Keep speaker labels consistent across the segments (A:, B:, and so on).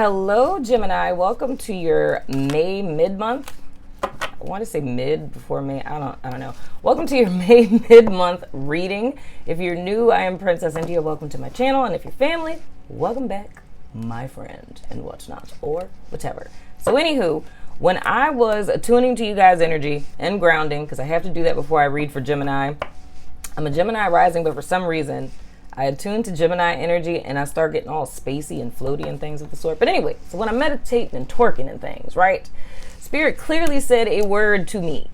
A: Hello, Gemini. Welcome to your May mid-month. I want to say mid before May. I don't know. Welcome to your May mid-month reading. If you're new, I am Princess India. Welcome to my channel. And if you're family, welcome back, my friend, and whatnot, or whatever. So anywho, when I was attuning to you guys' energy and grounding, because I have to do that before I read for Gemini. I'm a Gemini rising, but for some reason, I attune to Gemini energy and I start getting all spacey and floaty and things of the sort. But anyway, so when I'm meditating and twerking and things, right? Spirit clearly said a word to me.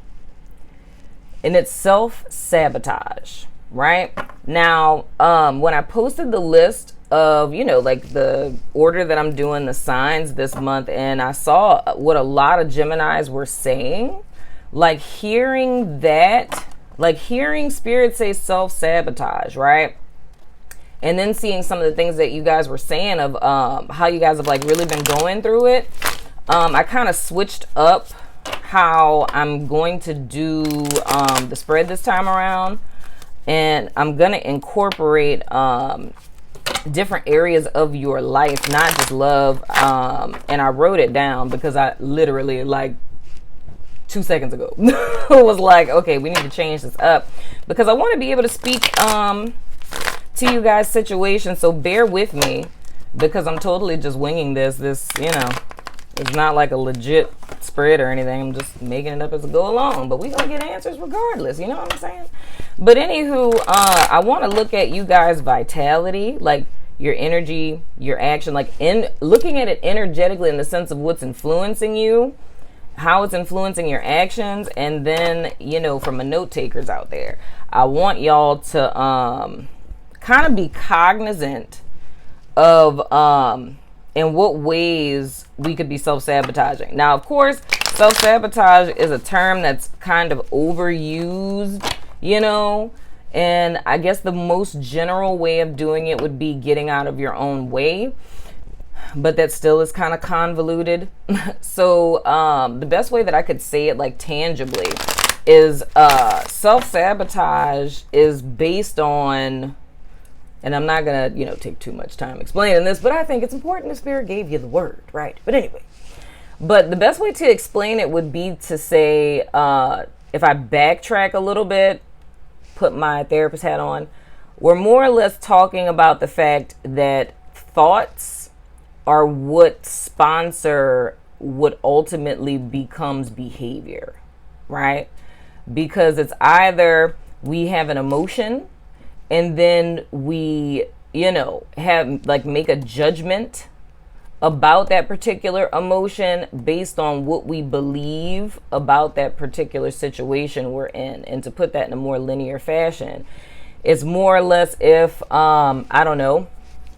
A: And it's self-sabotage, right? Now, when I posted the list of, like the order that I'm doing the signs this month, and I saw what a lot of Geminis were saying, like hearing Spirit say self-sabotage, right? And then seeing some of the things that you guys were saying of how you guys have like really been going through it. I kind of switched up how I'm going to do the spread this time around. And I'm going to incorporate different areas of your life, not just love. And I wrote it down because I literally like 2 seconds ago was like, okay, we need to change this up because I want to be able to speak to you guys' situation, so bear with me because I'm totally just winging this, it's not like a legit spread or anything. I'm just making it up as I go along, but we're gonna get answers regardless, you know what I'm saying? But anywho, I want to look at you guys' vitality, like your energy, your action, like in looking at it energetically in the sense of what's influencing you, how it's influencing your actions, and then, from a note takers out there, I want y'all to kind of be cognizant of in what ways we could be self-sabotaging. Now, of course, self-sabotage is a term that's kind of overused, and I guess the most general way of doing it would be getting out of your own way, but that still is kind of convoluted. So the best way that I could say it like tangibly is self-sabotage is based on, and I'm not going to, take too much time explaining this, but I think it's important the Spirit gave you the word, right? But anyway, but the best way to explain it would be to say, if I backtrack a little bit, put my therapist hat on, we're more or less talking about the fact that thoughts are what sponsor what ultimately becomes behavior, right? Because it's either we have an emotion and then we, have like make a judgment about that particular emotion based on what we believe about that particular situation we're in. And to put that in a more linear fashion, it's more or less if, I don't know,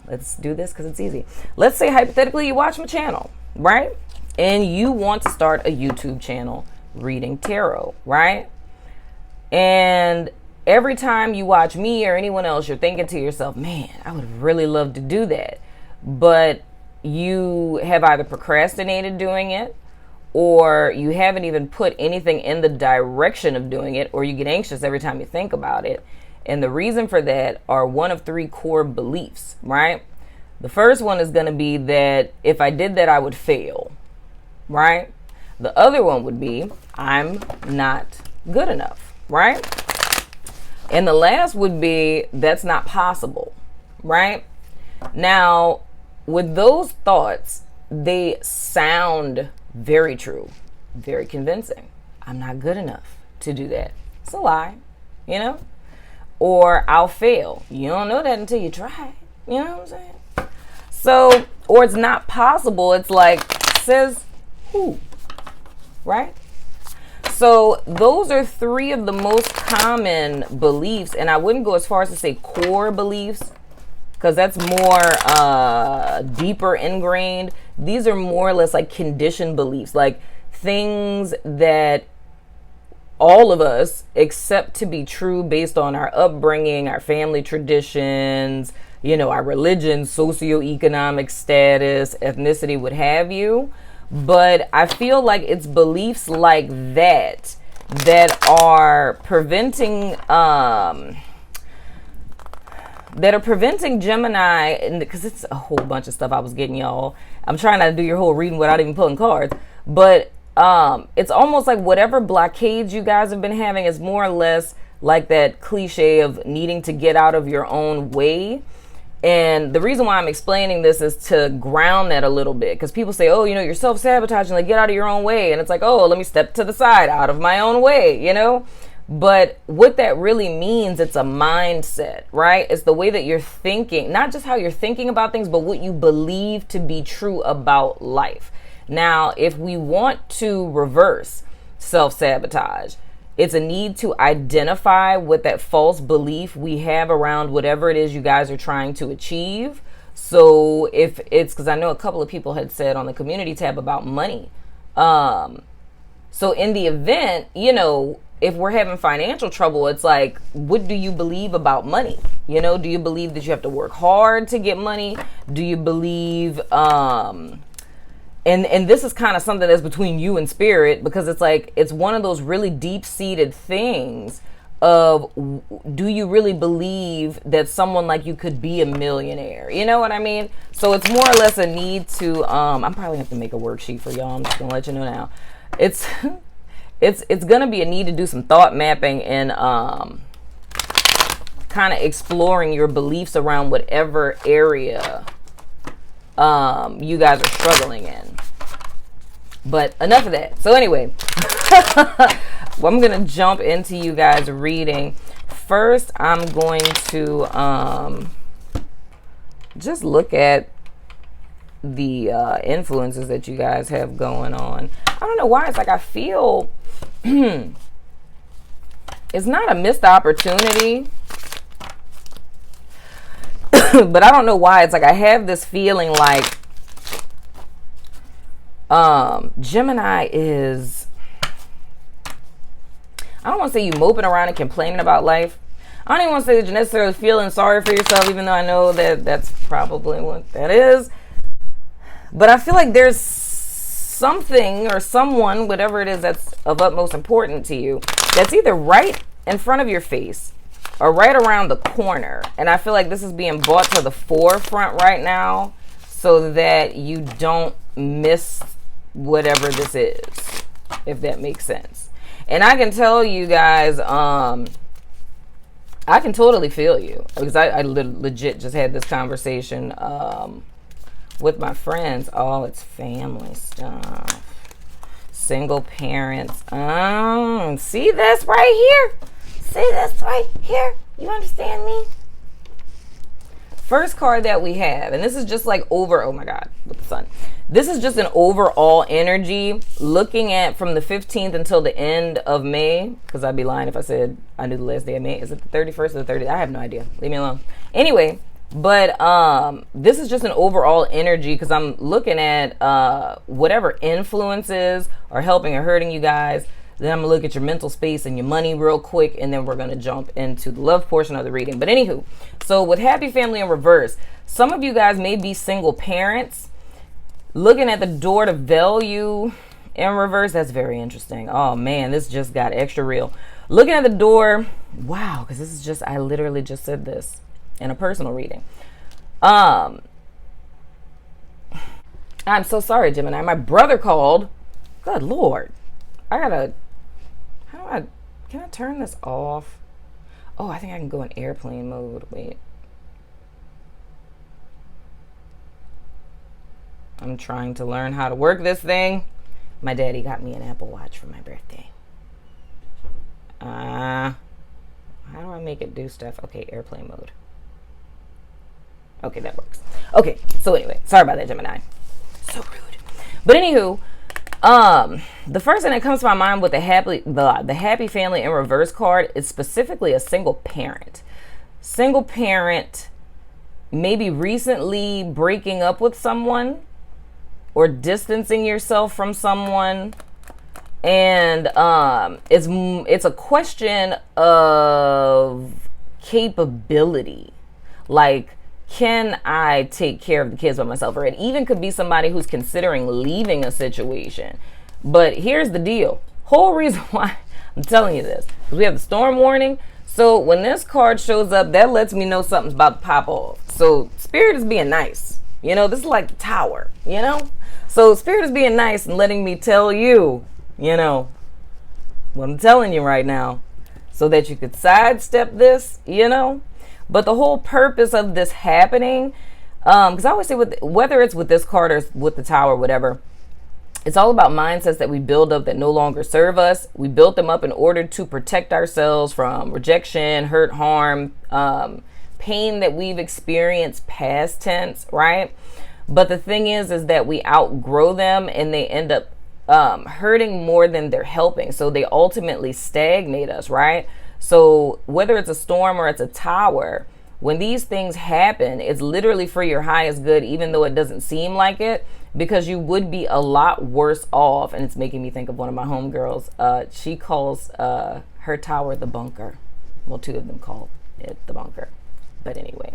A: let's do this because it's easy. Let's say hypothetically you watch my channel, right? And you want to start a YouTube channel reading tarot, right? And every time you watch me or anyone else, you're thinking to yourself, man, I would really love to do that. But you have either procrastinated doing it, or you haven't even put anything in the direction of doing it, or you get anxious every time you think about it. And the reason for that are one of three core beliefs, right? The first one is going to be that if I did that, I would fail, right? The other one would be I'm not good enough, right? And the last would be, that's not possible, right? Now, with those thoughts, they sound very true, very convincing. I'm not good enough to do that. It's a lie, Or I'll fail. You don't know that until you try. You know what I'm saying? So, or it's not possible. It's like, says who, right? So those are three of the most common beliefs, and I wouldn't go as far as to say core beliefs because that's more deeper ingrained. These are more or less like conditioned beliefs, like things that all of us accept to be true based on our upbringing, our family traditions, our religion, socioeconomic status, ethnicity, what have you. But I feel like it's beliefs like that are preventing that are preventing Gemini, and because it's a whole bunch of stuff I was getting, y'all. I'm trying not to do your whole reading without even pulling cards, but it's almost like whatever blockades you guys have been having is more or less like that cliche of needing to get out of your own way. And the reason why I'm explaining this is to ground that a little bit, because people say, oh, you know, you're self-sabotaging, like, get out of your own way. And it's like, oh, let me step to the side, out of my own way, you know? But what that really means, it's a mindset, right? It's the way that you're thinking, not just how you're thinking about things, but what you believe to be true about life. Now, if we want to reverse self-sabotage, it's a need to identify what that false belief we have around whatever it is you guys are trying to achieve. So if it's, because I know a couple of people had said on the community tab about money. So in the event, you know, if we're having financial trouble, it's like, what do you believe about money? You know, do you believe that you have to work hard to get money? Do you believe, and this is kind of something that's between you and spirit, because it's like, it's one of those really deep-seated things of, do you really believe that someone like you could be a millionaire? You know what I mean? So it's more or less a need to, I'm probably gonna have to make a worksheet for y'all. I'm just gonna let you know now. It's gonna be a need to do some thought mapping and kind of exploring your beliefs around whatever area you guys are struggling in. But enough of that. So anyway, well, I'm gonna jump into you guys reading. First, I'm going to just look at the influences that you guys have going on. I don't know why, it's like I feel it's not a missed opportunity, but I don't know why, it's like I have this feeling like Gemini is, I don't want to say you moping around and complaining about life. I don't even want to say that you're necessarily feeling sorry for yourself, even though I know that that's probably what that is. But I feel like there's something or someone, whatever it is that's of utmost importance to you, that's either right in front of your face or right around the corner. And I feel like this is being brought to the forefront right now so that you don't miss whatever this is, if that makes sense. And I can tell you guys, I can totally feel you, because I legit just had this conversation with my friends. Oh, it's family stuff. Single parents. See this right here? See this right here? You understand me? First card that we have, and this is just like over, oh my God, with the sun. This is just an overall energy, looking at from the 15th until the end of May, because I'd be lying if I said I knew the last day of May. Is it the 31st or the 30th? I have no idea. Leave me alone. Anyway, but this is just an overall energy, because I'm looking at whatever influences are helping or hurting you guys. Then I'm going to look at your mental space and your money real quick, and then we're going to jump into the love portion of the reading. But anywho, so with happy family in reverse, some of you guys may be single parents. Looking at the door to value in reverse, that's very interesting. Oh man, this just got extra real. Looking at the door, wow, because this is just, I literally just said this in a personal reading. I'm so sorry, Gemini. My brother called. Good Lord. Can I turn this off? Oh, I think I can go in airplane mode. Wait. I'm trying to learn how to work this thing. My daddy got me an Apple Watch for my birthday. How do I make it do stuff? Okay, airplane mode. Okay, that works. Okay, so anyway, sorry about that, Gemini. So rude. But anywho, the first thing that comes to my mind with the happy family in reverse card is specifically a single parent. Single parent, maybe recently breaking up with someone or distancing yourself from someone. And it's a question of capability. Like, can I take care of the kids by myself? Or it even could be somebody who's considering leaving a situation. But here's the deal. Whole reason why I'm telling you this, because we have the storm warning. So when this card shows up, that lets me know something's about to pop off. So Spirit is being nice. You know, this is like the Tower, you know? So Spirit is being nice and letting me tell you, you know, what I'm telling you right now, so that you could sidestep this, you know? But the whole purpose of this happening, because I always say, whether it's with this card or with the Tower, whatever, it's all about mindsets that we build up that no longer serve us. We built them up in order to protect ourselves from rejection, hurt, harm, pain that we've experienced past tense, right? But the thing is that we outgrow them and they end up hurting more than they're helping. So they ultimately stagnate us, right? So whether it's a storm or it's a tower, when these things happen, it's literally for your highest good, even though it doesn't seem like it, because you would be a lot worse off. And it's making me think of one of my homegirls. She calls her tower the bunker. Well, two of them call it the bunker. But anyway,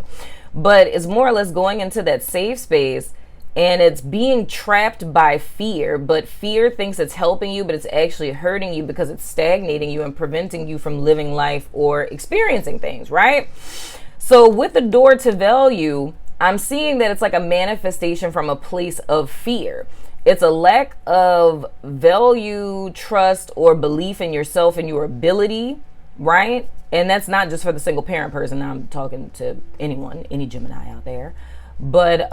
A: but it's more or less going into that safe space, and it's being trapped by fear. But fear thinks it's helping you, but it's actually hurting you because it's stagnating you and preventing you from living life or experiencing things, right? So with the door to value, I'm seeing that it's like a manifestation from a place of fear. It's a lack of value, trust, or belief in yourself and your ability, right? And that's not just for the single parent person. I'm talking to anyone, any Gemini out there. But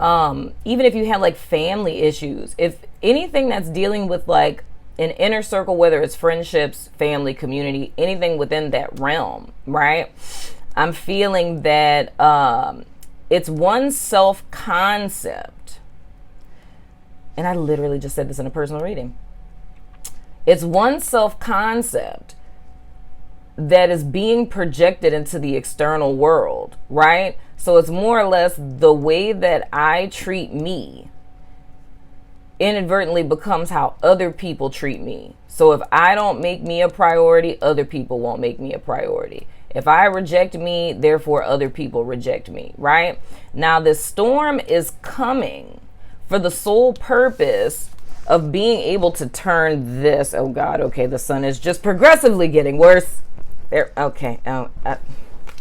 A: even if you have like family issues, if anything that's dealing with like an inner circle, whether it's friendships, family, community, anything within that realm, right? I'm feeling that it's one self-concept. And I literally just said this in a personal reading. It's one self-concept that is being projected into the external world, right? So it's more or less the way that I treat me inadvertently becomes how other people treat me. So if I don't make me a priority, other people won't make me a priority. If I reject me, therefore other people reject me, right? Now this storm is coming for the sole purpose of being able to turn this, oh God, okay, the sun is just progressively getting worse. There, okay,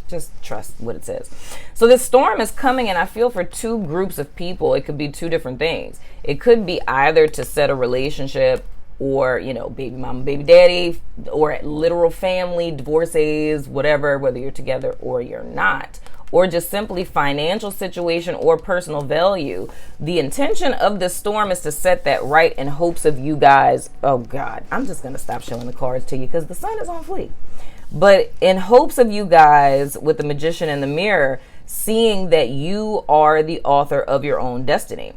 A: just trust what it says. So this storm is coming, and I feel for two groups of people, it could be two different things. It could be either to set a relationship, or, you know, baby mama, baby daddy, or literal family, divorcees, whatever, whether you're together or you're not, or just simply financial situation or personal value. The intention of this storm is to set that right in hopes of you guys. Oh God, I'm just going to stop showing the cards to you because the sun is on fleek. But in hopes of you guys, with the Magician in the mirror, seeing that you are the author of your own destiny.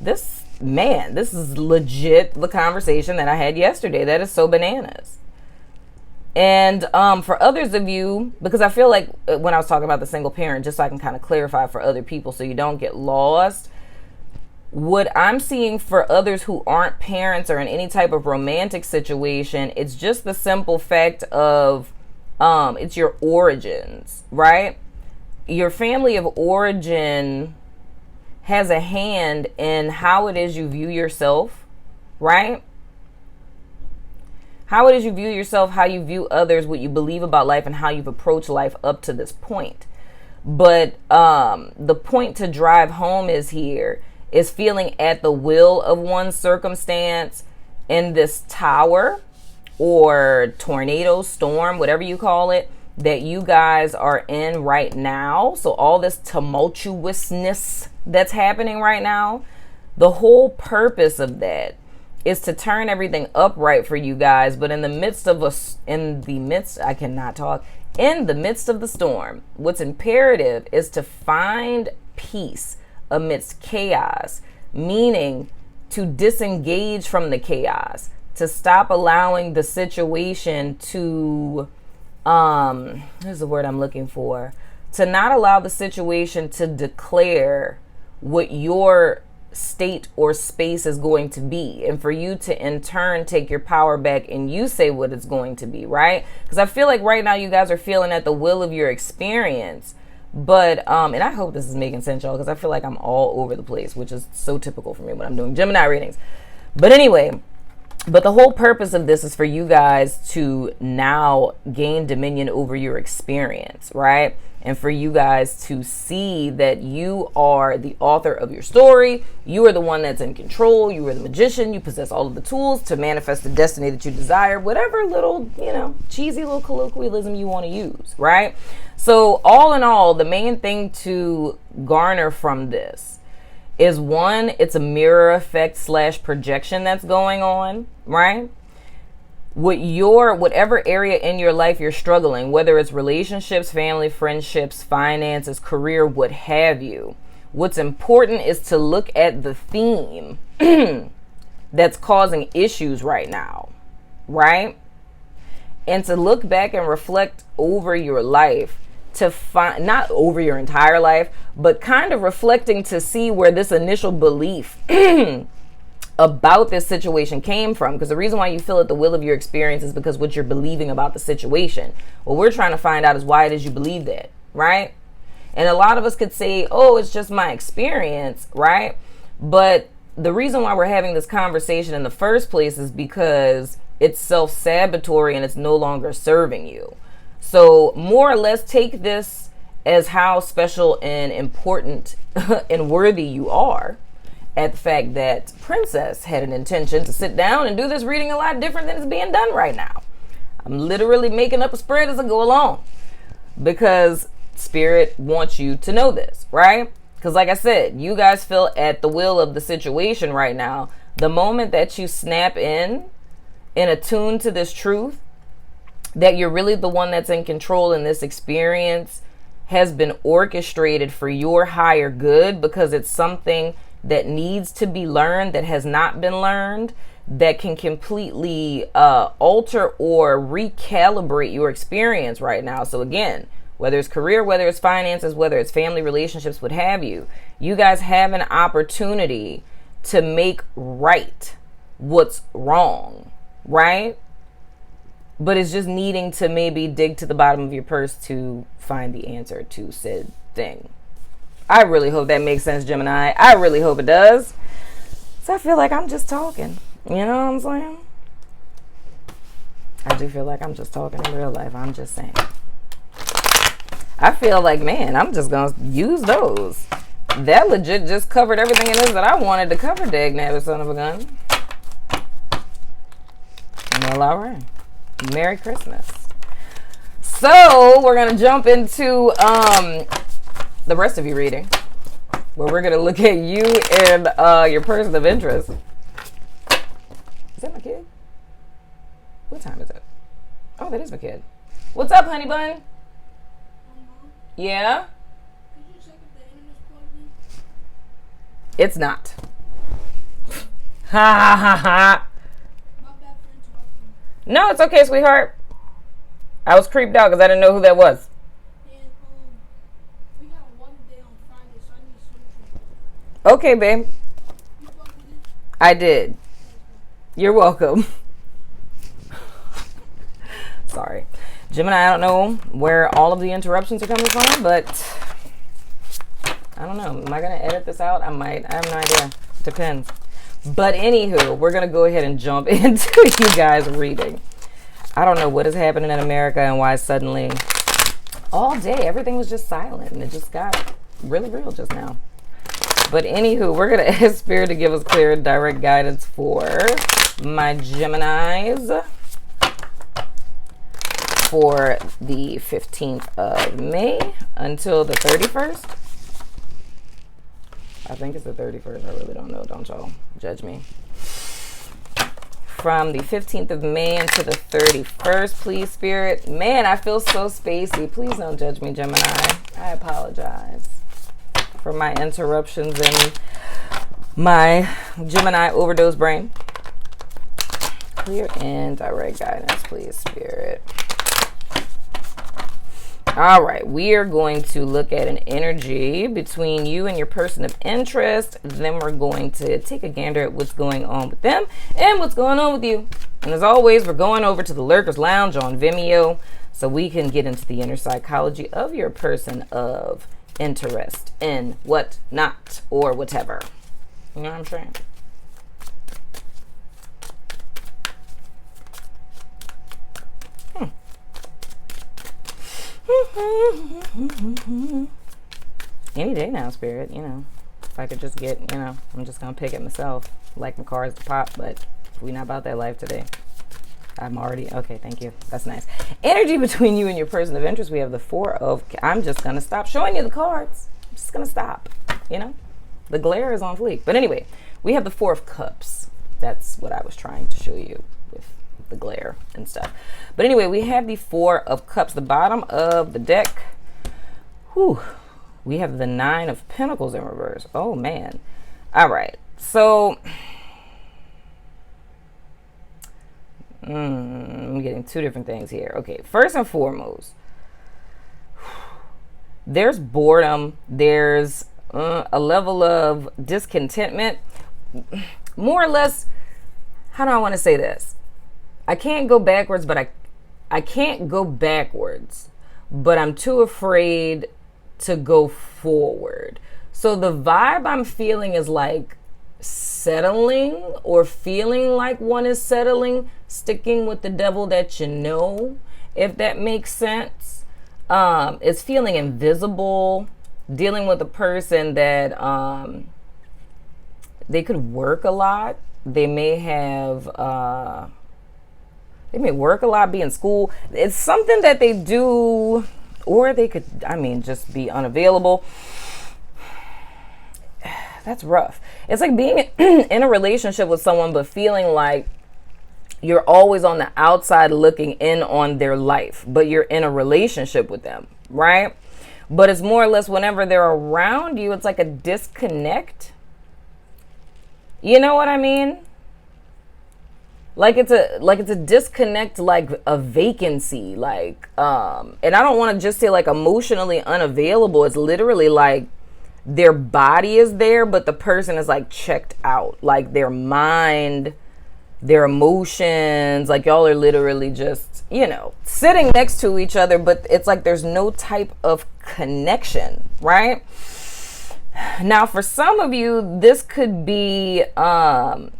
A: This is legit the conversation that I had yesterday. That is so bananas. And for others of you, because I feel like when I was talking about the single parent, just so I can kind of clarify for other people so you don't get lost, what I'm seeing for others who aren't parents or in any type of romantic situation, it's just the simple fact of it's your origins, right? Your family of origin has a hand in how it is you view yourself, right? How it is you view yourself, how you view others, what you believe about life, and how you've approached life up to this point. But the point to drive home is feeling at the will of one circumstance in this tower or tornado, storm, whatever you call it, that you guys are in right now. So all this tumultuousness that's happening right now, the whole purpose of that is to turn everything upright for you guys. But in the midst of in the midst of the storm, what's imperative is to find peace amidst chaos, meaning to disengage from the chaos, to stop allowing the situation to, here's the word I'm looking for, to not allow the situation to declare what your state or space is going to be, and for you to in turn take your power back and you say what it's going to be, right? Because I feel like right now you guys are feeling at the will of your experience, but and I hope this is making sense, y'all, because I feel like I'm all over the place, which is so typical for me when I'm doing Gemini readings. But anyway, But the whole purpose of this is for you guys to now gain dominion over your experience, right? And for you guys to see that you are the author of your story. You are the one that's in control. You are the magician. You possess all of the tools to manifest the destiny that you desire. Whatever little, cheesy little colloquialism you want to use, right? So all in all, the main thing to garner from this is, one, it's a mirror effect / projection that's going on, right? Whatever area in your life you're struggling, whether it's relationships, family, friendships, finances, career, what have you, what's important is to look at the theme that's causing issues right now, right? And to look back and reflect over your life, to find, not over your entire life, but kind of reflecting to see where this initial belief about this situation came from. Because the reason why you feel at the will of your experience is because what you're believing about the situation. What we're trying to find out is why it is you believe that, right? And a lot of us could say, oh, it's just my experience, right? But the reason why we're having this conversation in the first place is because it's self-sabotage and it's no longer serving you. So more or less take this as how special and important and worthy you are, at the fact that Princess had an intention to sit down and do this reading a lot different than it's being done right now. I'm literally making up a spread as I go along because Spirit wants you to know this, right? Because like I said, you guys feel at the will of the situation right now. The moment that you snap in and attune to this truth, that you're really the one that's in control in this experience, has been orchestrated for your higher good, because it's something that needs to be learned, that has not been learned, that can completely alter or recalibrate your experience right now. So again, whether it's career, whether it's finances, whether it's family relationships, what have you, you guys have an opportunity to make right what's wrong, right? But it's just needing to maybe dig to the bottom of your purse to find the answer to said thing. I really hope that makes sense, Gemini. I really hope it does. So I feel like I'm just talking. You know what I'm saying? I do feel like I'm just talking in real life. I'm just saying. I feel like, man, I'm just going to use those. That legit just covered everything it is that I wanted to cover, dagnabbit son of a gun. Well, all right. Merry Christmas. So we're going to jump into the rest of your reading, where we're going to look at you and your person of interest. Is that my kid? What time is it? Oh, that is my kid. What's up, honey bun? Yeah?
B: Could you check if the internet's plugged in?
A: It's not. Ha ha ha ha.
B: My bad for interrupting.
A: No, it's okay, sweetheart. I was creeped out because I didn't know who that was.
B: And we got one day on Friday, so I need some.
A: Okay, babe.
B: You fuck with it?
A: I did. You're welcome. Sorry. Gemini, I don't know where all of the interruptions are coming from, but I don't know. Am I going to edit this out? I might. I have no idea. Depends. But anywho, we're going to go ahead and jump into you guys reading. I don't know what is happening in America and why suddenly all day everything was just silent and it just got really real just now. But anywho, we're going to ask Spirit to give us clear and direct guidance for my Geminis for the 15th of May until the 31st. I think it's the 31st. I really don't know. Don't y'all judge me. From the 15th of May until the 31st, please, Spirit. Man, I feel so spacey. Please don't judge me, Gemini. I apologize for my interruptions and my Gemini overdose brain. Clear and direct guidance, please, Spirit. All right, we are going to look at an energy between you and your person of interest. Then we're going to take a gander at what's going on with them and what's going on with you. And as always, we're going over to the Lurkers Lounge on Vimeo so we can get into the inner psychology of your person of interest in what not or whatever. You know what I'm saying? Any day now, Spirit, you know. If I could just get, you know, I'm just going to pick it myself. Like my cards to pop, but we're not about that life today. I'm already, okay, thank you. That's nice. Energy between you and your person of interest. We have the Four of, I'm just going to stop showing you the cards. I'm just going to stop, you know. The glare is on fleek. But anyway, we have the Four of Cups. That's what I was trying to show you with the glare and stuff. But anyway, we have the Four of Cups. The bottom of the deck, whew, we have the Nine of Pentacles in reverse. Oh, man. All right. So, I'm getting two different things here. Okay, first and foremost, there's boredom. There's a level of discontentment. More or less, how do I want to say this? I can't go backwards, but I can't go backwards, but I'm too afraid to go forward. So the vibe I'm feeling is like settling, or feeling like one is settling, sticking with the devil that you know, if that makes sense. It's feeling invisible, dealing with a person that they could work a lot. They may work a lot, be in school. It's something that they do, or they could, just be unavailable. That's rough. It's like being in a relationship with someone, but feeling like you're always on the outside looking in on their life, but you're in a relationship with them, right? But it's more or less whenever they're around you, it's like a disconnect. You know what I mean? Like it's a disconnect, like a vacancy, like and I don't want to just say like emotionally unavailable. It's literally like their body is there, but the person is like checked out, like their mind, their emotions, like y'all are literally just, you know, sitting next to each other, but it's like there's no type of connection, right? Now, for some of you, this could be, one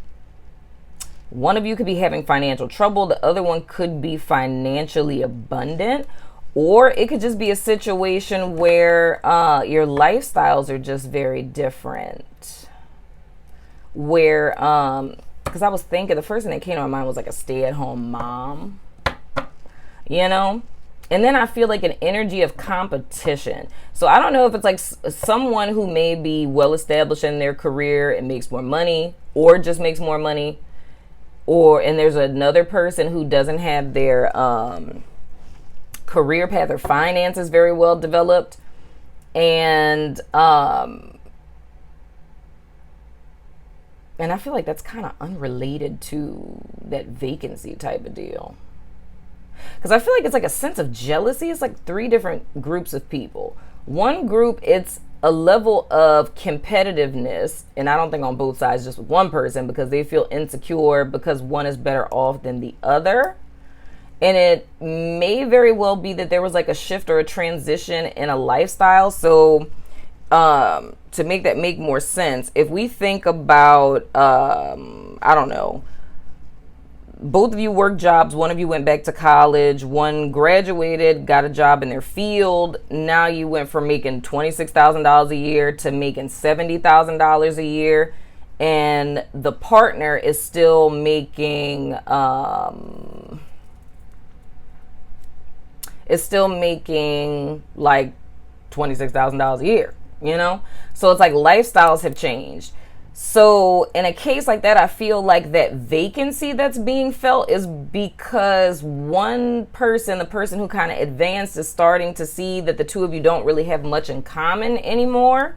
A: of you could be having financial trouble. The other one could be financially abundant. Or it could just be a situation where your lifestyles are just very different. Where, because I was thinking, the first thing that came to my mind was like a stay-at-home mom, you know? And then I feel like an energy of competition. So I don't know if it's like someone who may be well-established in their career and makes more money, or just makes more money. And there's another person who doesn't have their career path or finances very well developed, and I feel like that's kind of unrelated to that vacancy type of deal, because I feel like it's like a sense of jealousy. It's like three different groups of people. One group, it's a level of competitiveness, and I don't think on both sides, just with one person, because they feel insecure because one is better off than the other. And it may very well be that there was like a shift or a transition in a lifestyle. So to make that make more sense, if we think about, I don't know, both of you work jobs, one of you went back to college, one graduated, got a job in their field. Now you went from making $26,000 a year to making $70,000 a year. And the partner is still making, like $26,000 a year, you know? So it's like lifestyles have changed. So in a case like that, I feel like that vacancy that's being felt is because one person, the person who kind of advanced, is starting to see that the two of you don't really have much in common anymore.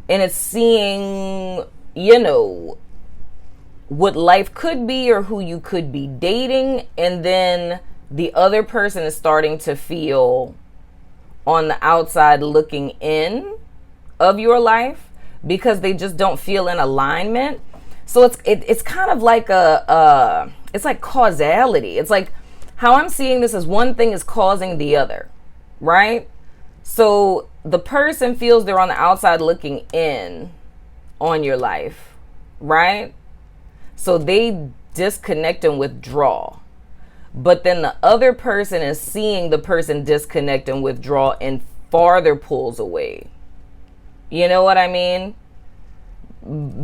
A: And it's seeing, you know, what life could be or who you could be dating. And then the other person is starting to feel on the outside looking in of your life, because they just don't feel in alignment. So it's kind of like it's like causality. It's like how I'm seeing this is one thing is causing the other, right? So the person feels they're on the outside looking in on your life, right? So they disconnect and withdraw. but then the other person is seeing the person disconnect and withdraw and farther pulls away. You know what I mean?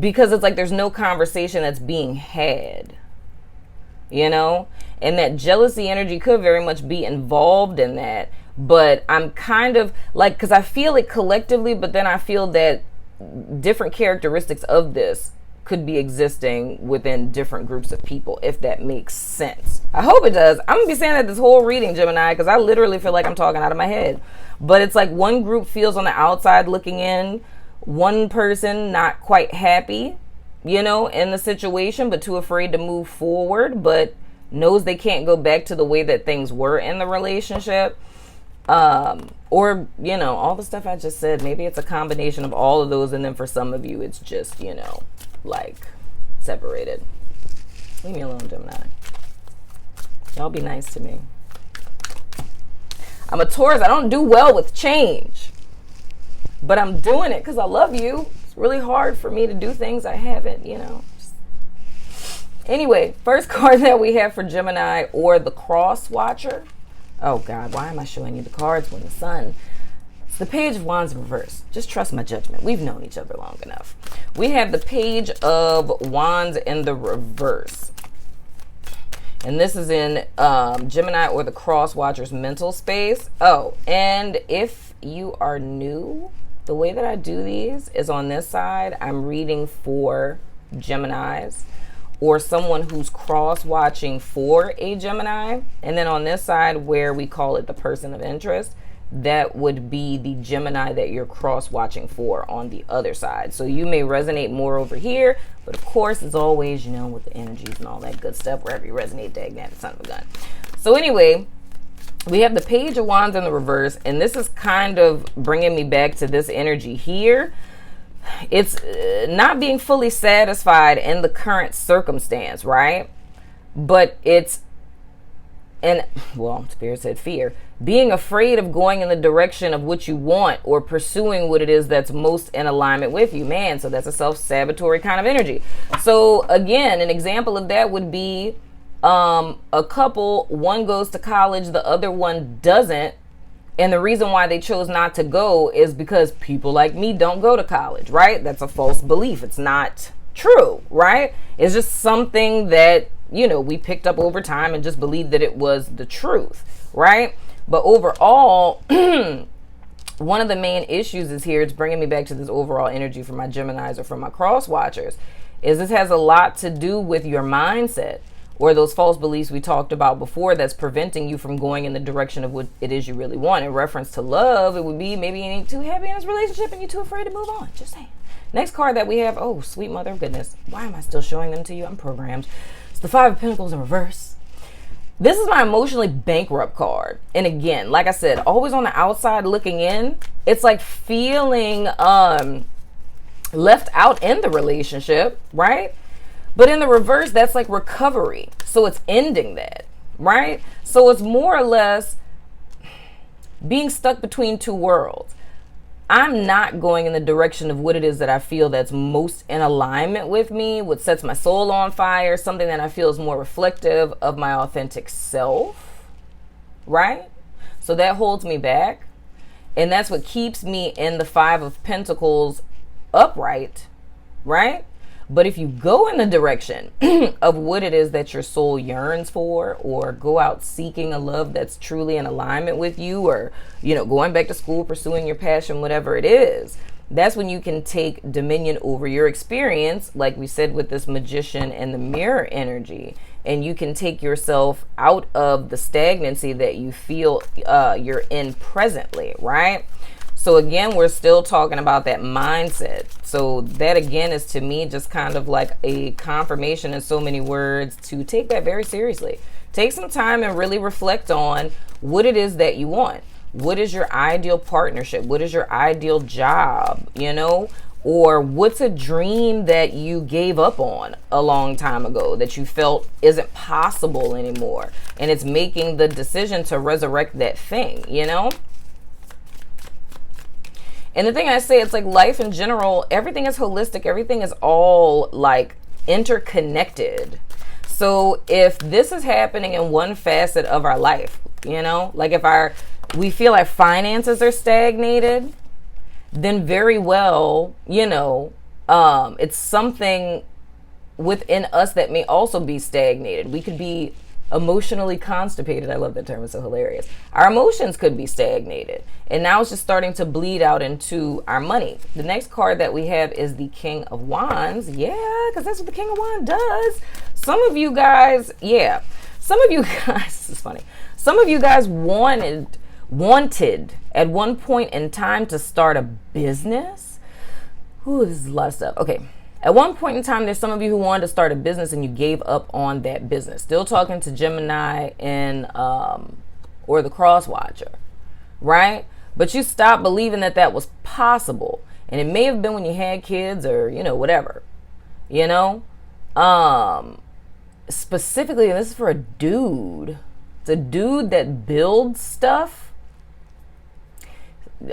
A: Because it's like there's no conversation that's being had, you know? And that jealousy energy could very much be involved in that. But I'm kind of like, because I feel it collectively, but then I feel that different characteristics of this could be existing within different groups of people, if that makes sense. I hope it does. I'm going to be saying that this whole reading, Gemini, because I literally feel like I'm talking out of my head. But it's like one group feels on the outside looking in, one person not quite happy, you know, in the situation, but too afraid to move forward, but knows they can't go back to the way that things were in the relationship. Or, you know, all the stuff I just said, maybe it's a combination of all of those. And then for some of you, it's just, you know, like separated. Leave me alone, Gemini. Y'all be nice to me. I'm a Taurus. I don't do well with change, but I'm doing it because I love you. It's really hard for me to do things I haven't, you know. Anyway, first card that we have for Gemini, or the Cross Watcher. Oh God, why am I showing you the cards when the sun? It's the Page of Wands in reverse. Just trust my judgment. We've known each other long enough. We have the Page of Wands in the reverse. And this is in Gemini, or the Cross Watcher's mental space. Oh, and if you are new, the way that I do these is on this side, I'm reading for Geminis, or someone who's cross-watching for a Gemini. And then on this side, where we call it the person of interest, that would be the Gemini that you're cross-watching for on the other side. So you may resonate more over here, but of course, as always, you know, with the energies and all that good stuff, wherever you resonate, dang, son of a gun. So anyway, we have the Page of Wands in the reverse, and this is kind of bringing me back to this energy here. It's not being fully satisfied in the current circumstance, right? But it's, and well, Spirit said fear, being afraid of going in the direction of what you want, or pursuing what it is that's most in alignment with you, man. So that's a self-sabotage kind of energy. So again, an example of that would be a couple, one goes to college, the other one doesn't. And the reason why they chose not to go is because people like me don't go to college, right? That's a false belief. It's not true, right? It's just something that, you know, we picked up over time and just believed that it was the truth, right? But overall, one of the main issues is here, it's bringing me back to this overall energy for my Geminis or for my cross watchers, is this has a lot to do with your mindset, or those false beliefs we talked about before that's preventing you from going in the direction of what it is you really want. In reference to love, it would be maybe you ain't too happy in this relationship and you're too afraid to move on. Just saying. Next card that we have, oh, sweet mother of goodness. Why am I still showing them to you? I'm programmed. It's the Five of Pentacles in reverse. This is my emotionally bankrupt card. And again, like I said, always on the outside looking in. It's like feeling left out in the relationship, right? But in the reverse, that's like recovery. So it's ending that, right? So it's more or less being stuck between two worlds. I'm not going in the direction of what it is that I feel that's most in alignment with me, what sets my soul on fire, something that I feel is more reflective of my authentic self, right? So that holds me back. And that's what keeps me in the Five of Pentacles upright, right? But if you go in the direction of what it is that your soul yearns for, or go out seeking a love that's truly in alignment with you, or, you know, going back to school, pursuing your passion, whatever it is, that's when you can take dominion over your experience, like we said with this Magician and the Mirror energy, and you can take yourself out of the stagnancy that you feel you're in presently, right? So again, we're still talking about that mindset. So that again is, to me, just kind of like a confirmation in so many words to take that very seriously. Take some time and really reflect on what it is that you want. What is your ideal partnership? What is your ideal job? You know, or what's a dream that you gave up on a long time ago that you felt isn't possible anymore? And it's making the decision to resurrect that thing, you know? And the thing I say, it's like life in general, everything is holistic. Everything is all like interconnected. So if this is happening in one facet of our life, you know, like if we feel like finances are stagnated, then very well, you know, it's something within us that may also be stagnated. We could be emotionally constipated. I love that term. It's so hilarious. Our emotions could be stagnated. And now it's just starting to bleed out into our money. The next card that we have is the King of Wands. Yeah, because that's what the King of Wands does. Some of you guys, this is funny. Some of you guys wanted at one point in time to start a business. Ooh, this is a lot of stuff. Okay. At one point in time, there's some of you who wanted to start a business and you gave up on that business. Still talking to Gemini and or the Cross Watcher, right? But you stopped believing that was possible. And it may have been when you had kids or, you know, whatever. You know? Specifically, and this is for a dude. It's a dude that builds stuff.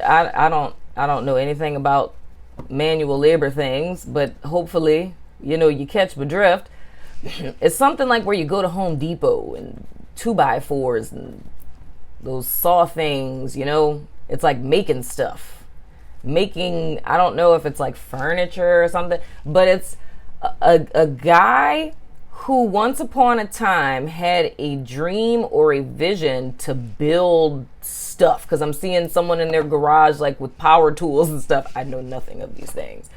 A: I don't know anything about manual labor things, but hopefully, you know, you catch my drift. It's something like where you go to Home Depot and 2x4s and those saw things, you know. It's like making stuff. I don't know if it's like furniture or something, but it's a guy who once upon a time had a dream or a vision to build stuff, because I'm seeing someone in their garage like with power tools and stuff. I know nothing of these things,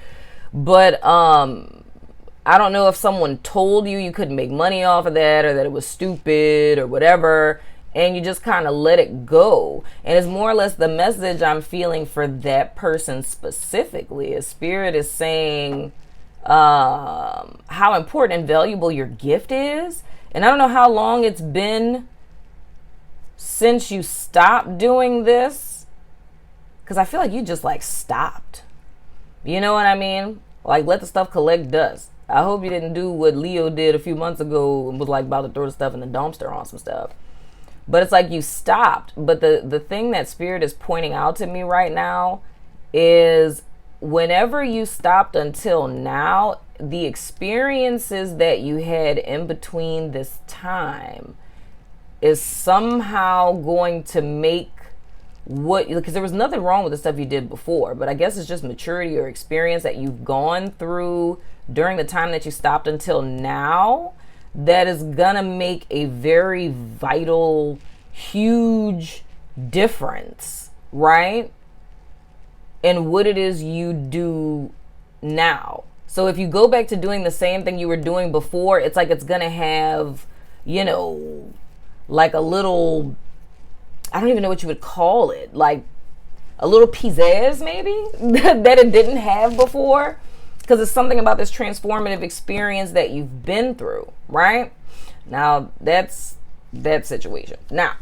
A: but I don't know if someone told you couldn't make money off of that, or that it was stupid or whatever, and you just kind of let it go. And it's more or less the message I'm feeling for that person specifically is Spirit is saying how important and valuable your gift is. And I don't know how long it's been since you stopped doing this, because I feel like you just like stopped. You know what I mean? Like, let the stuff collect dust. I hope you didn't do what Leo did a few months ago and was like about to throw the stuff in the dumpster on some stuff. But it's like you stopped. But the thing that Spirit is pointing out to me right now is whenever you stopped until now, the experiences that you had in between this time is somehow going to make because there was nothing wrong with the stuff you did before, but I guess it's just maturity or experience that you've gone through during the time that you stopped until now that is gonna make a very vital, huge difference, right? In what it is you do now. So if you go back to doing the same thing you were doing before, it's like it's gonna have, you know, like a little, I don't even know what you would call it, like a little pizzazz maybe that it didn't have before, because it's something about this transformative experience that you've been through, right? Now that's that situation. Now,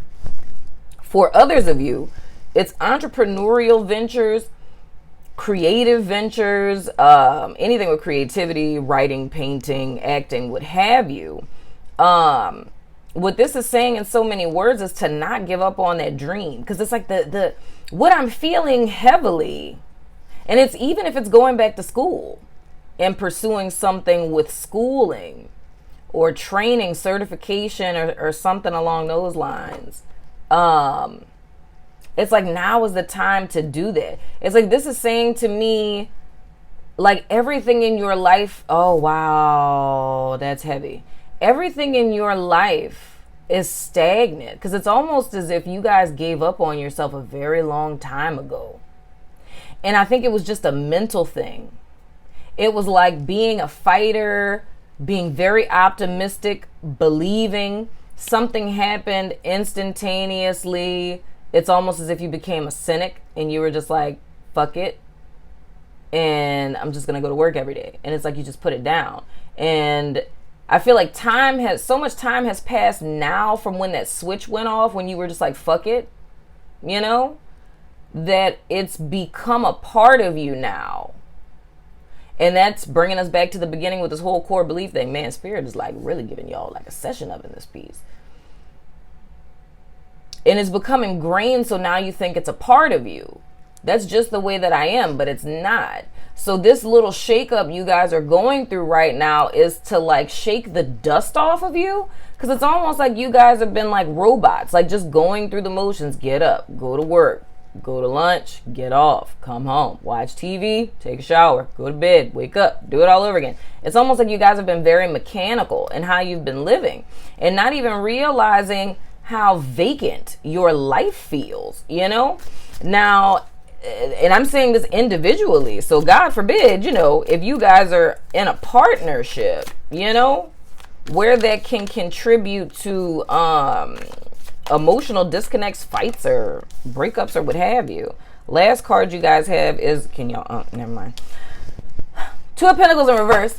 A: for others of you, it's entrepreneurial ventures, creative ventures, anything with creativity, writing, painting, acting, what have you. What this is saying in so many words is to not give up on that dream, because it's like the what I'm feeling heavily, and it's even if it's going back to school and pursuing something with schooling or training, certification, or something along those lines. It's like now is the time to do that. It's like this is saying to me, like everything in your life, oh wow, that's heavy. Everything in your life is stagnant, because it's almost as if you guys gave up on yourself a very long time ago. And I think it was just a mental thing. It was like being a fighter, being very optimistic, believing something happened instantaneously. It's almost as if you became a cynic and you were just like, fuck it, and I'm just going to go to work every day. And it's like you just put it down. And I feel like so much time has passed now from when that switch went off, when you were just like, fuck it, you know, that it's become a part of you now. And that's bringing us back to the beginning with this whole core belief thing. Man, Spirit is like really giving y'all like a session of in this piece. And it's become ingrained, so now you think it's a part of you. That's just the way that I am, but it's not. So this little shakeup you guys are going through right now is to like shake the dust off of you. Because it's almost like you guys have been like robots, like just going through the motions. Get up, go to work, go to lunch, get off, come home, watch TV, take a shower, go to bed, wake up, do it all over again. It's almost like you guys have been very mechanical in how you've been living and not even realizing how vacant your life feels, you know? Now, and I'm saying this individually, so God forbid, you know, if you guys are in a partnership, you know, where that can contribute to emotional disconnects, fights, or breakups, or what have you. Last card you guys have is, can y'all, never mind. Two of Pentacles in reverse.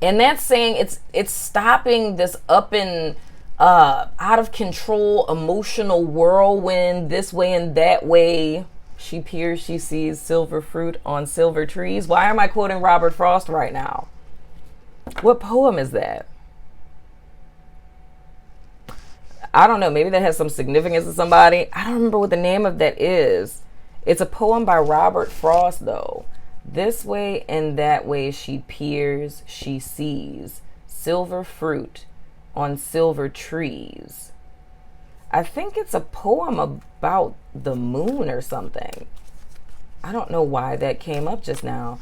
A: And that's saying it's stopping this up and out of control emotional whirlwind this way and that way. She peers, she sees silver fruit on silver trees. Why am I quoting Robert Frost right now? What poem is that? I don't know. Maybe that has some significance to somebody. I don't remember what the name of that is. It's a poem by Robert Frost, though. This way and that way she peers, she sees silver fruit on silver trees. I think it's a poem about the moon or something. I don't know why that came up just now.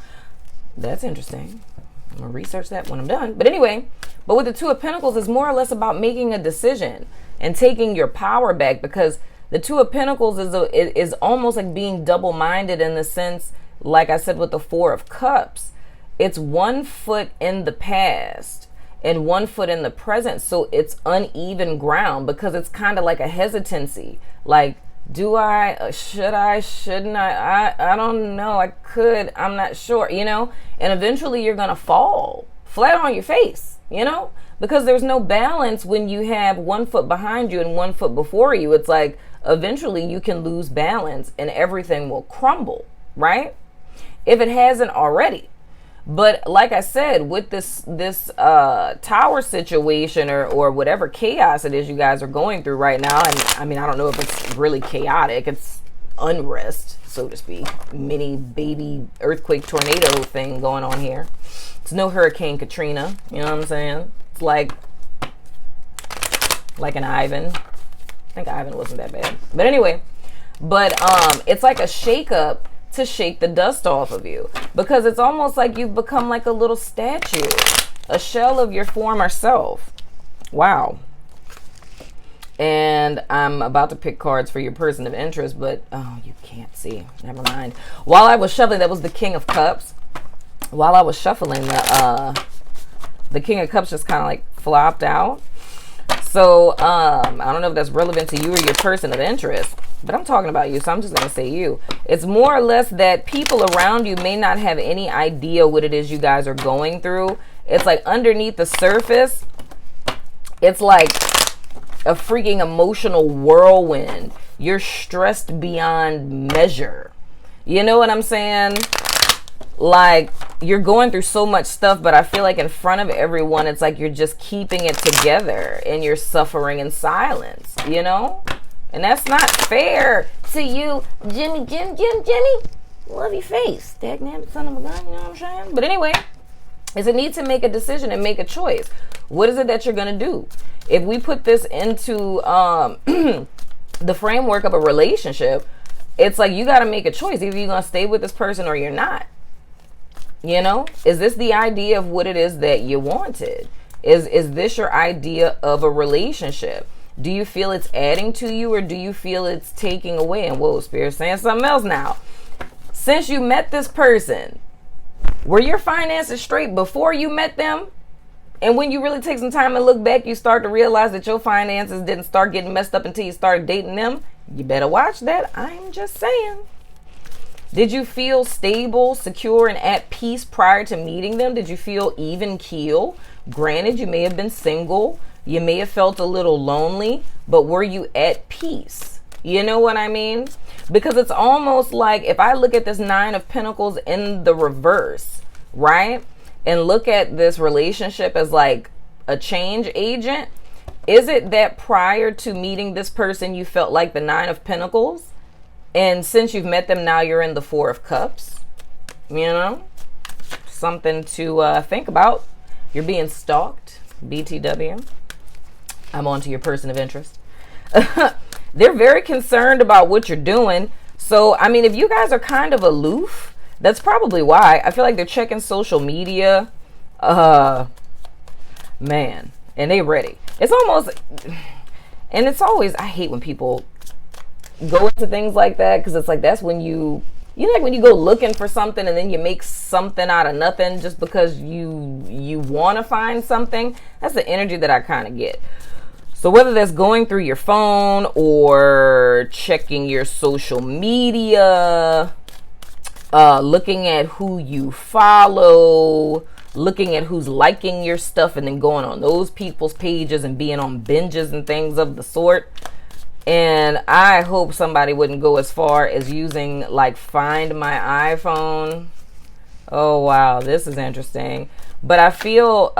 A: That's interesting. I'm going to research that when I'm done. But anyway, but with the Two of Pentacles, it's more or less about making a decision and taking your power back, because the Two of Pentacles is almost like being double-minded in the sense, like I said with the Four of Cups, it's 1 foot in the past and 1 foot in the present. So it's uneven ground because it's kind of like a hesitancy. Like, do I, should I, shouldn't I don't know. I could, I'm not sure, you know, and eventually you're going to fall flat on your face, you know, because there's no balance when you have 1 foot behind you and 1 foot before you. It's like eventually you can lose balance and everything will crumble, right? If it hasn't already. But like I said, with this tower situation or whatever chaos it is you guys are going through right now, and I mean, I don't know if it's really chaotic, it's unrest, so to speak, mini baby earthquake tornado thing going on here. It's no Hurricane Katrina, you know what I'm saying? It's like an Ivan. I think Ivan wasn't that bad. But anyway, it's like a shakeup to shake the dust off of you, because it's almost like you've become like a little statue, a shell of your former self. Wow. And I'm about to pick cards for your person of interest, but oh, you can't see. Never mind. While I was shuffling, that was the King of Cups. While I was shuffling, the King of Cups just kind of like flopped out. So I don't know if that's relevant to you or your person of interest, but I'm talking about you, so I'm just going to say you. It's more or less that people around you may not have any idea what it is you guys are going through. It's like underneath the surface, it's like a freaking emotional whirlwind. You're stressed beyond measure. You know what I'm saying? Like, you're going through so much stuff, but I feel like in front of everyone, it's like you're just keeping it together and you're suffering in silence, you know? And that's not fair to you, Jimmy. Love your face, dagnabbit son of a gun, you know what I'm saying? But anyway, is a need to make a decision and make a choice. What is it that you're going to do? If we put this into the framework of a relationship, it's like you got to make a choice. Either you're going to stay with this person or you're not. You know, is this the idea of what it is that you wanted? Is this your idea of a relationship? Do you feel it's adding to you, or do you feel it's taking away? And whoa, Spirit's saying something else now. Since you met this person, were your finances straight before you met them? And when you really take some time and look back, you start to realize that your finances didn't start getting messed up until you started dating them. You better watch that. I'm just saying. Did you feel stable, secure, and at peace prior to meeting them? Did you feel even keel? Granted, you may have been single. You may have felt a little lonely, but were you at peace? You know what I mean? Because it's almost like if I look at this Nine of Pentacles in the reverse, right? And look at this relationship as like a change agent. Is it that prior to meeting this person, you felt like the Nine of Pentacles? And since you've met them, now you're in the Four of Cups? You know, something to think about. You're being stalked, BTW. I'm on to your person of interest. They're very concerned about what you're doing. So, I mean, if you guys are kind of aloof, that's probably why. I feel like they're checking social media. Man, and they ready. It's almost, and it's always, I hate when people go into things like that, because it's like, that's when you know, like when you go looking for something and then you make something out of nothing just because you want to find something. That's the energy that I kind of get. So whether that's going through your phone or checking your social media, looking at who you follow, looking at who's liking your stuff and then going on those people's pages and being on binges and things of the sort. And I hope somebody wouldn't go as far as using like Find My iPhone. Oh, wow. This is interesting. But I feel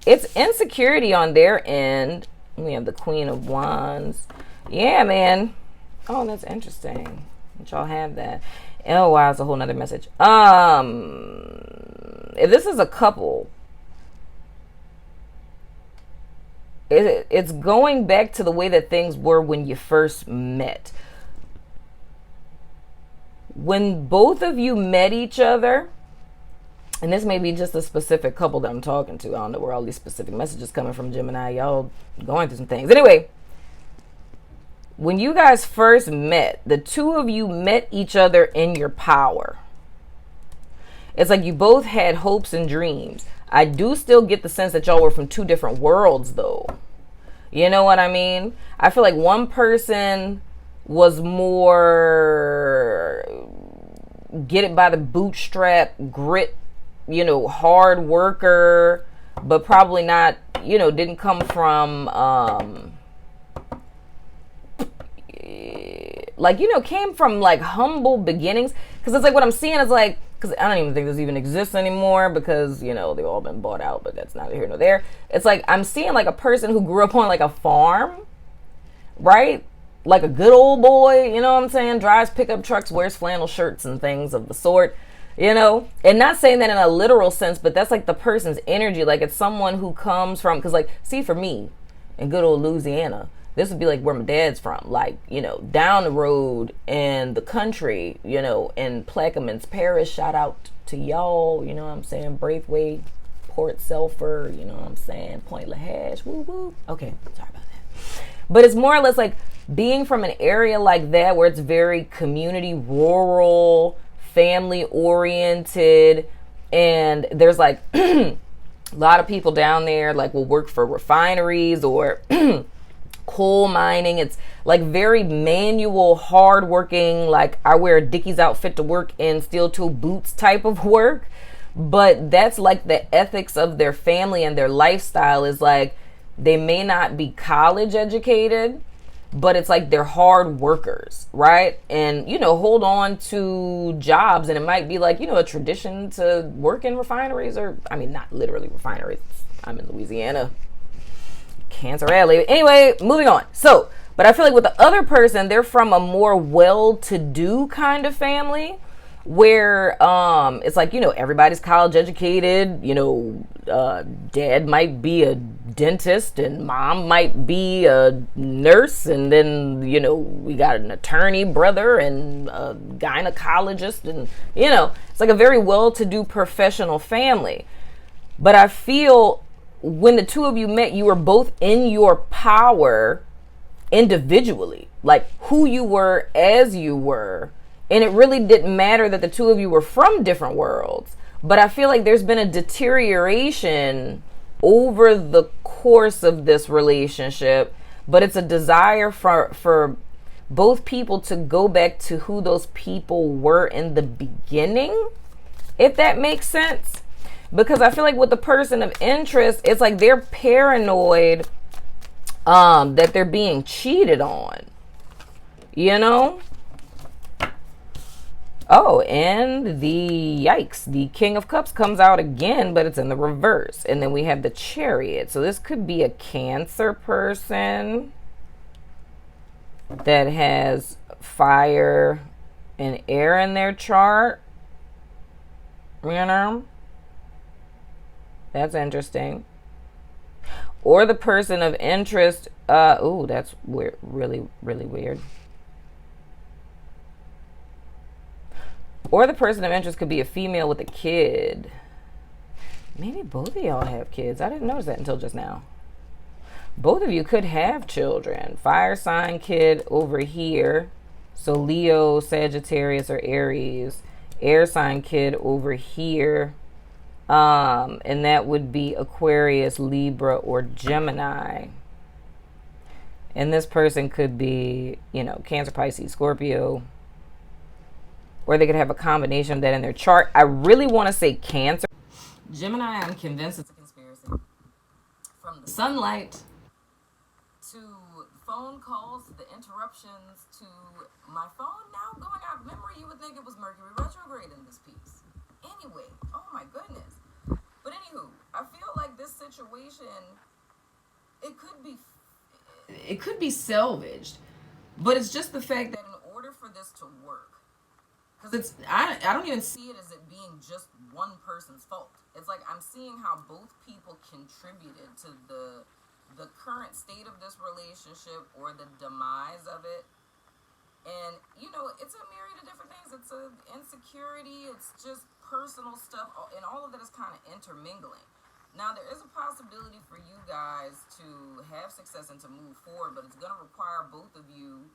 A: it's insecurity on their end. We have the Queen of Wands. Yeah, man. Oh, that's interesting. Y'all have that. Oh, wow. It's a whole nother message. If this is a couple, it's going back to the way that things were when you first met. When both of you met each other, and this may be just a specific couple that I'm talking to. I don't know where all these specific messages coming from, Gemini. Y'all going through some things. Anyway, when you guys first met, the two of you met each other in your power. It's like you both had hopes and dreams. I do still get the sense that y'all were from two different worlds, though. You know what I mean? I feel like one person was more get it by the bootstrap, grit, you know, hard worker, but probably not, you know, didn't come from, like, you know, came from like humble beginnings. Because it's like what I'm seeing is like, because I don't even think this even exists anymore because, you know, they've all been bought out, but that's neither here nor there. It's like I'm seeing like a person who grew up on like a farm, right? Like a good old boy, you know what I'm saying? Drives pickup trucks, wears flannel shirts and things of the sort, you know? And not saying that in a literal sense, but that's like the person's energy. Like it's someone who comes from, because like, see, for me, in good old Louisiana, this would be like where my dad's from, like, you know, down the road in the country, you know, in Plaquemines Parish. Shout out to y'all, you know what I'm saying? Braithwaite, Port Selfer, you know what I'm saying? Point Lahash, woo woo. Okay, sorry about that. But it's more or less like being from an area like that where it's very community, rural, family oriented, and there's like a lot of people down there like will work for refineries or coal mining. It's like very manual, hard working, like I wear a Dickies outfit to work in steel toe boots type of work. But that's like the ethics of their family and their lifestyle is like they may not be college educated, but it's like they're hard workers, right? And, you know, hold on to jobs, and it might be like, you know, a tradition to work in refineries, or I mean, not literally refineries. I'm in Louisiana, Cancer Alley. Anyway, moving on. So, but I feel like with the other person, they're from a more well-to-do kind of family where it's like, you know, everybody's college educated, you know, dad might be a dentist and mom might be a nurse, and then, you know, we got an attorney brother and a gynecologist, and, you know, it's like a very well-to-do professional family. But I feel when the two of you met, you were both in your power individually, like who you were as you were. And it really didn't matter that the two of you were from different worlds. But I feel like there's been a deterioration over the course of this relationship. But it's a desire for both people to go back to who those people were in the beginning, if that makes sense. Because I feel like with the person of interest, it's like they're paranoid that they're being cheated on, you know? Oh, and the yikes, the King of Cups comes out again, but it's in the reverse. And then we have the Chariot. So this could be a Cancer person that has fire and air in their chart. You know? That's interesting. Or the person of interest. Ooh, that's weird. Really, really weird. Or the person of interest could be a female with a kid. Maybe both of y'all have kids. I didn't notice that until just now. Both of you could have children. Fire sign kid over here. So Leo, Sagittarius, or Aries. Air sign kid over here. And that would be Aquarius, Libra, or Gemini. And this person could be, you know, Cancer, Pisces, Scorpio. Or they could have a combination of that in their chart. I really want to say Cancer. Gemini, I'm convinced it's a conspiracy. From the sunlight to phone calls, to the interruptions, to my phone now going out of memory, you would think it was Mercury retrograde in this piece. Anyway, oh my goodness. But anywho, I feel like this situation, it could be salvaged, but it's just the fact that in order for this to work, because I don't even see it as it being just one person's fault. It's like I'm seeing how both people contributed to the current state of this relationship or the demise of it. And, you know, it's a myriad of different things. It's a insecurity. It's just personal stuff. And all of that is kind of intermingling. Now, there is a possibility for you guys to have success and to move forward, but it's going to require both of you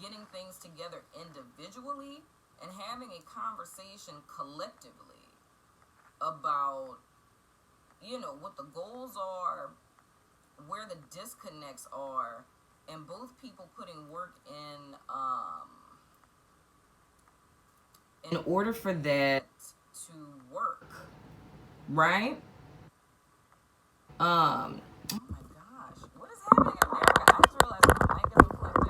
A: getting things together individually and having a conversation collectively about, you know, what the goals are, where the disconnects are, and both people putting work in order for that to work, right? Oh my gosh, what is happening in America? I just realized my mic isn't plugged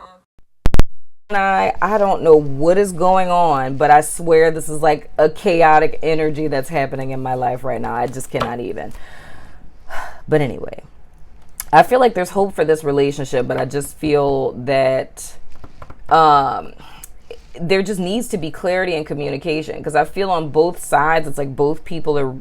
A: in. I don't know what is going on, but I swear this is like a chaotic energy that's happening in my life right now. I just cannot even. But anyway, I feel like there's hope for this relationship, but I just feel that there just needs to be clarity and communication, because I feel on both sides it's like both people are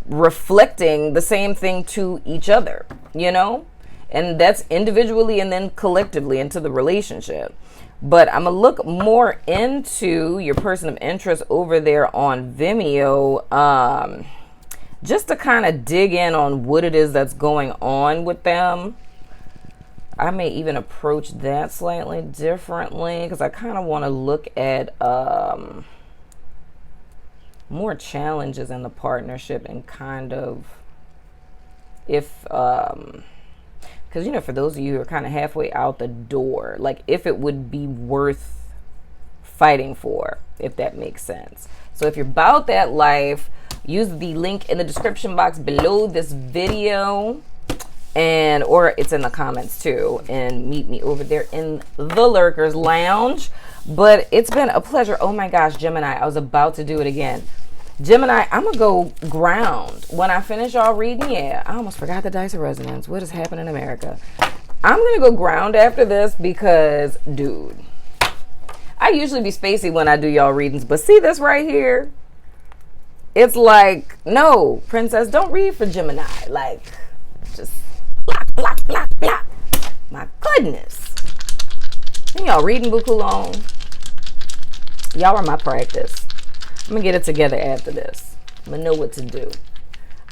A: reflecting the same thing to each other, you know, and that's individually and then collectively into the relationship. But I'm gonna look more into your person of interest over there on Vimeo, just to kind of dig in on what it is that's going on with them. I may even approach that slightly differently, because I kind of want to look at more challenges in the partnership, and kind of if because, you know, for those of you who are kind of halfway out the door, like if it would be worth fighting for, if that makes sense. So if you're about that life, use the link in the description box below this video, and or it's in the comments too, and meet me over there in the Lurkers Lounge. But it's been a pleasure. Oh my gosh, Gemini, I was about to do it again. Gemini, I'm gonna go ground when I finish y'all reading. Yeah, I almost forgot the dice of resonance. What is happening in America? I'm gonna go ground after this because, dude, I usually be spacey when I do y'all readings, but see this right here? It's like, no, princess, don't read for Gemini. Like, just block, block, block, block. My goodness. And y'all reading buku long. Y'all are my practice. I'm gonna get it together after this. I'm gonna know what to do.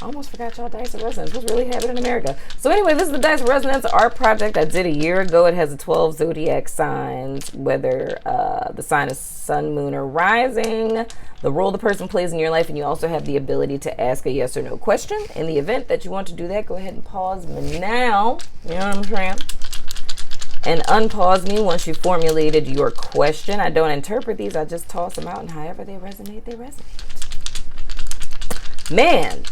A: I almost forgot y'all dice of resonance. What's really happening in America? So anyway, this is the Dice of Resonance art project I did a year ago. It has the 12 zodiac signs, whether the sign is sun, moon, or rising, the role the person plays in your life, and you also have the ability to ask a yes or no question. In the event that you want to do that, go ahead and pause me now. You know what I'm saying? And unpause me once you formulated your question. I don't interpret these. I just toss them out, and however they resonate, they resonate. Man,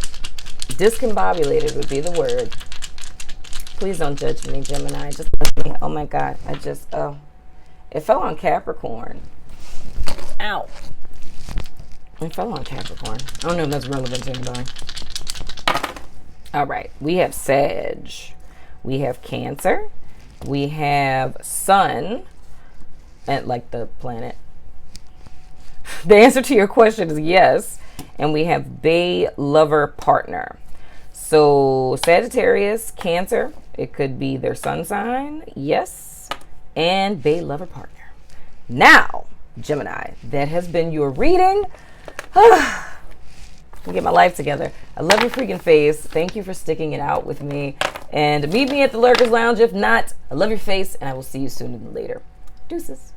A: discombobulated would be the word. Please don't judge me, Gemini. Just let me. Oh my God. It fell on Capricorn. Ow. It fell on Capricorn. I don't know if that's relevant to anybody. All right. We have Sag. We have Cancer. We have Sun, and like the planet. The answer to your question is yes. And we have Bay lover partner. So Sagittarius, Cancer, it could be their sun sign, yes, and Bay lover partner. Now, Gemini, that has been your reading. Get my life together. I love your freaking face. Thank you for sticking it out with me. And meet me at the Lurkers Lounge. If not, I love your face, and I will see you soon later. Deuces.